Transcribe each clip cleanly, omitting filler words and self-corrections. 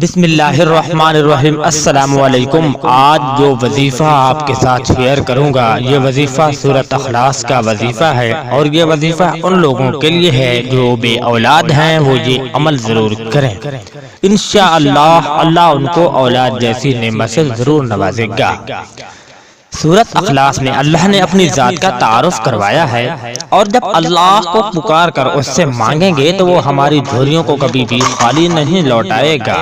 بسم اللہ الرحمن الرحیم۔ السلام علیکم۔ آج جو وظیفہ آپ کے ساتھ شیئر کروں گا یہ وظیفہ سورۃ اخلاص کا وظیفہ ہے، اور یہ وظیفہ ان لوگوں کے لیے ہے جو بے اولاد ہیں، وہ یہ عمل ضرور کریں۔ انشاءاللہ اللہ ان کو اولاد جیسی نعمت سے ضرور نوازے گا۔ سورۃ اخلاص میں اللہ نے اپنی ذات کا تعارف کروایا ہے، اور جب اللہ کو پکار کر اس سے مانگیں گے تو وہ ہماری جھولیوں کو کبھی بھی خالی نہیں لوٹائے گا۔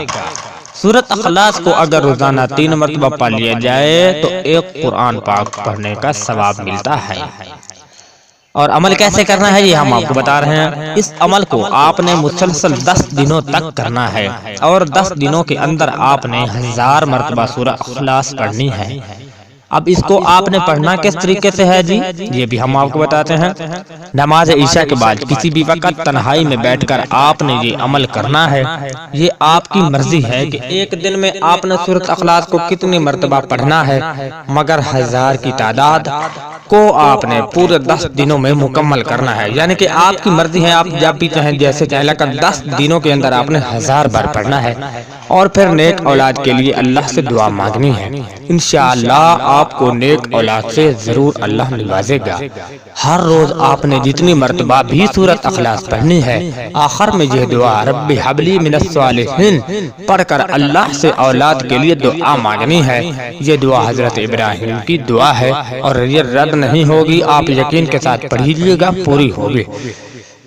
سورۃ اخلاص کو اگر روزانہ 3 مرتبہ پڑھ لیا جائے تو ایک قرآن پاک پڑھنے کا ثواب ملتا ہے۔ اور عمل کیسے کرنا ہے یہ ہم آپ کو بتا رہے ہیں۔ اس عمل کو آپ نے مسلسل 10 دنوں تک کرنا ہے، اور 10 دنوں کے اندر آپ نے 1000 مرتبہ سورۃ اخلاص پڑھنی ہے۔ اب اس کو آپ نے پڑھنا کس طریقے سے ہے جی یہ بھی ہم آپ کو بتاتے ہیں۔ نماز عشاء کے بعد کسی بھی وقت تنہائی میں بیٹھ کر آپ نے یہ عمل کرنا ہے۔ یہ آپ کی مرضی ہے کہ ایک دن میں آپ نے سورۃ اخلاص کو کتنی مرتبہ پڑھنا ہے، مگر 1000 کی تعداد کو آپ نے پورے 10 دنوں میں مکمل کرنا ہے۔ یعنی کہ آپ کی مرضی ہے، آپ جب بھی چاہیں جیسے چاہیں، لیکن 10 دنوں کے اندر آپ نے 1000 بار پڑھنا ہے، اور پھر نیک اولاد کے لیے اللہ سے دعا مانگنی ہے۔ انشاءاللہ آپ کو نیک اولاد سے ضرور اللہ نوازے گا۔ ہر روز آپ نے جتنی مرتبہ بھی سورۃ اخلاص پڑھنی ہے، آخر میں یہ دعا رب حب لی من الصالحین پڑھ کر اللہ سے اولاد کے لیے دعا مانگنی ہے۔ یہ دعا حضرت ابراہیم کی دعا ہے، اور یہ رد نہیں ہوگی، آپ یقین کے ساتھ پڑھیے گا، پوری ہوگی۔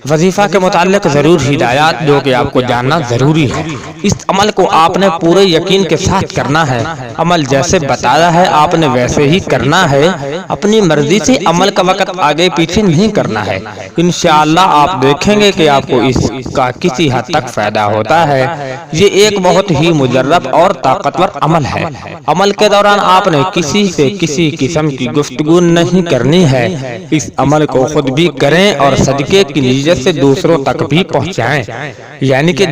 وظیفہ کے متعلق ضرور ہدایات جو کہ آپ کو جاننا ضروری ہے۔ اس عمل کو آپ نے پورے یقین کے ساتھ کرنا ہے۔ عمل جیسے بتایا ہے آپ نے ویسے ہی کرنا ہے۔ اپنی مرضی سے عمل کا وقت آگے پیچھے نہیں کرنا ہے۔ انشاءاللہ آپ دیکھیں گے کہ آپ کو اس کا کسی حد تک فائدہ ہوتا ہے۔ یہ ایک بہت ہی مجرب اور طاقتور عمل ہے۔ عمل کے دوران آپ نے کسی سے کسی قسم کی گفتگو نہیں کرنی ہے۔ اس عمل کو خود بھی کریں اور صدقے کی نیت سے دوسروں تک بھی پہنچائیں، یعنی کہ